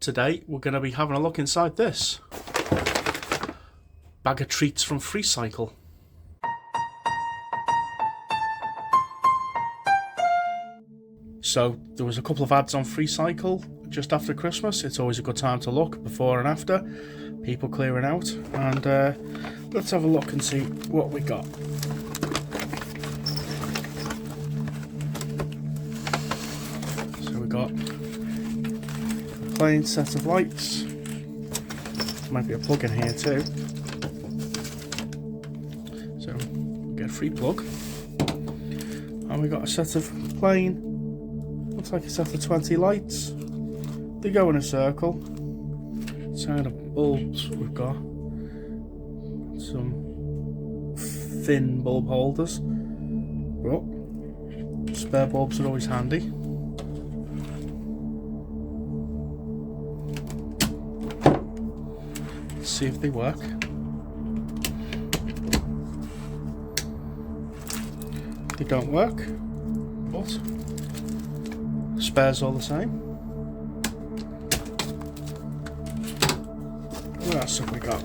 Today we're going to be having a look inside this bag of treats from Freecycle. So there was a couple of ads on Freecycle just after Christmas. It's always a good time to look before and after, people clearing out, and let's have a look and see what we got. So we got a plain set of lights. Might be a plug in here too. So we get a free plug, and we got a set of plain, looks like a set of 20 lights. They go in a circle. Side of bulbs, we've got some thin bulb holders. Oh, spare bulbs are always handy. Let's see if they work. They don't work, but spares all the same. What else have we got?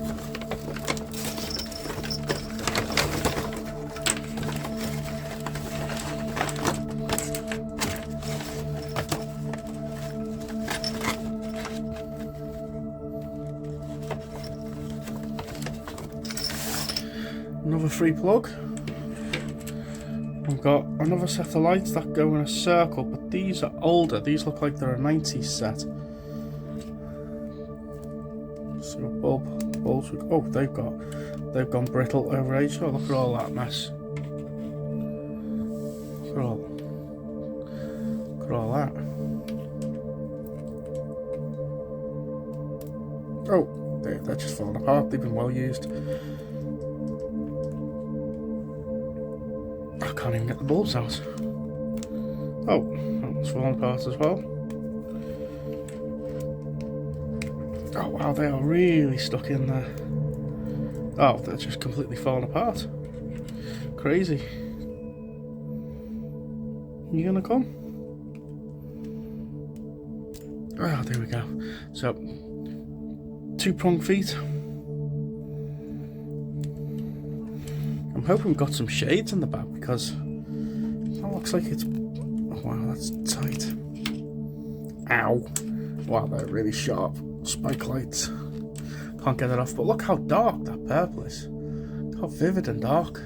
Another free plug. We've got another set of lights that go in a circle, but these are older. These look like they're a 90s set. So bulbs. Oh, they've gone brittle over age. Oh, look at all that mess. Look at all that. Oh, they're just falling apart. They've been well used. I can't even get the bulbs out. Oh, that one's falling apart as well. Oh wow, they are really stuck in there. Oh, they're just completely falling apart. Crazy. You gonna come? Oh, there we go. So, 2-prong feet. I'm hoping we've got some shades in the back, because that looks like it's... Oh wow, that's tight. Ow. Wow, they're really sharp. Spike lights. Can't get it off, but look how dark that purple is. Look how vivid and dark.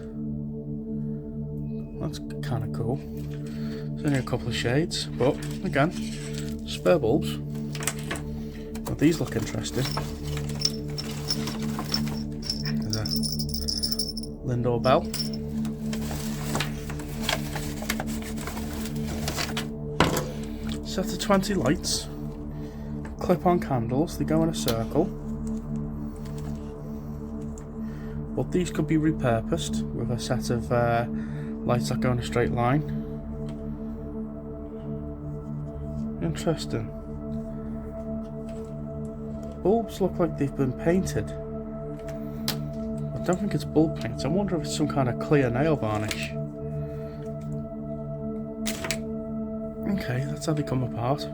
That's kind of cool. There's only a couple of shades, but again, spare bulbs. Well, these look interesting. There's a Lindor bell. Set of 20 lights. Clip-on candles, they go in a circle, but these could be repurposed with a set of lights that go in a straight line. Interesting. Bulbs look like they've been painted. I don't think it's bulb paint. I wonder if it's some kind of clear nail varnish. Okay, that's how they come apart.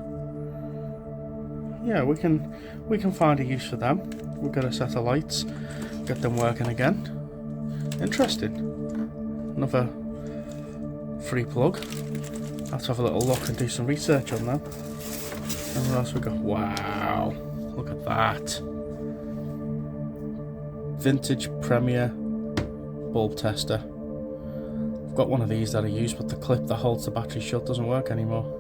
Yeah, we can find a use for them. We've got a set of lights, get them working again. Interesting. Another free plug. Let's have a little look and do some research on them. And what else we got? Wow, look at that. Vintage Premier bulb tester. I've got one of these that I use, but the clip that holds the battery shut doesn't work anymore.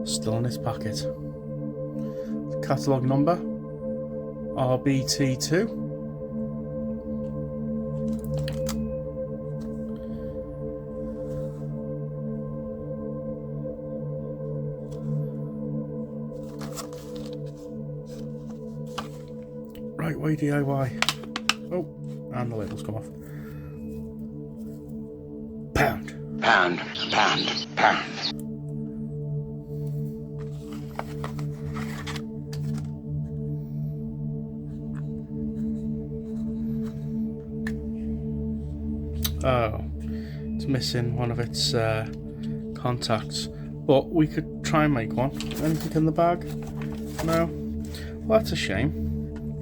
Still in its packet. Catalogue number RBT2. Right way DIY. Oh, and the labels come off. Pound. Pound, pound, pound. Oh, it's missing one of its contacts, But we could try and make one. Anything in the bag? No? Well, that's a shame.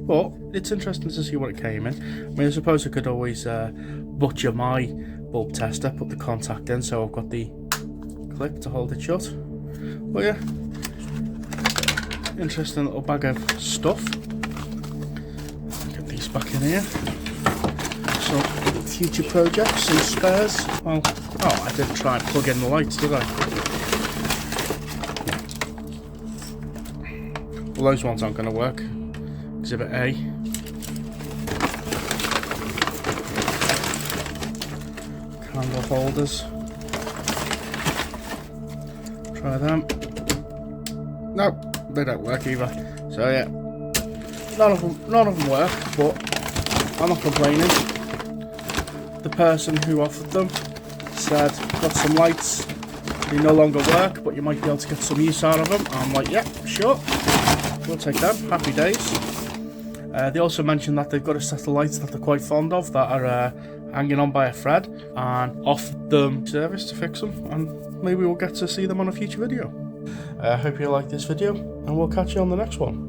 But it's interesting to see what it came in. I mean, I suppose I could always butcher my bulb tester, put the contact in, so I've got the clip to hold it shut. But yeah, interesting little bag of stuff. Get these back in here. So, future projects and spares. Well, oh, I didn't try and plug in the lights, did I? Well, those ones aren't going to work. Exhibit A. Candle holders. Try them. No, they don't work either. So yeah, none of them work, but I'm not complaining. The person who offered them said, got some lights, they no longer work, but you might be able to get some use out of them. I'm like, yeah, sure, we'll take them. Happy days. They also mentioned that they've got a set of lights that they're quite fond of that are hanging on by a thread, and offered them service to fix them, and maybe we'll get to see them on a future video. I hope you like this video, and we'll catch you on the next one.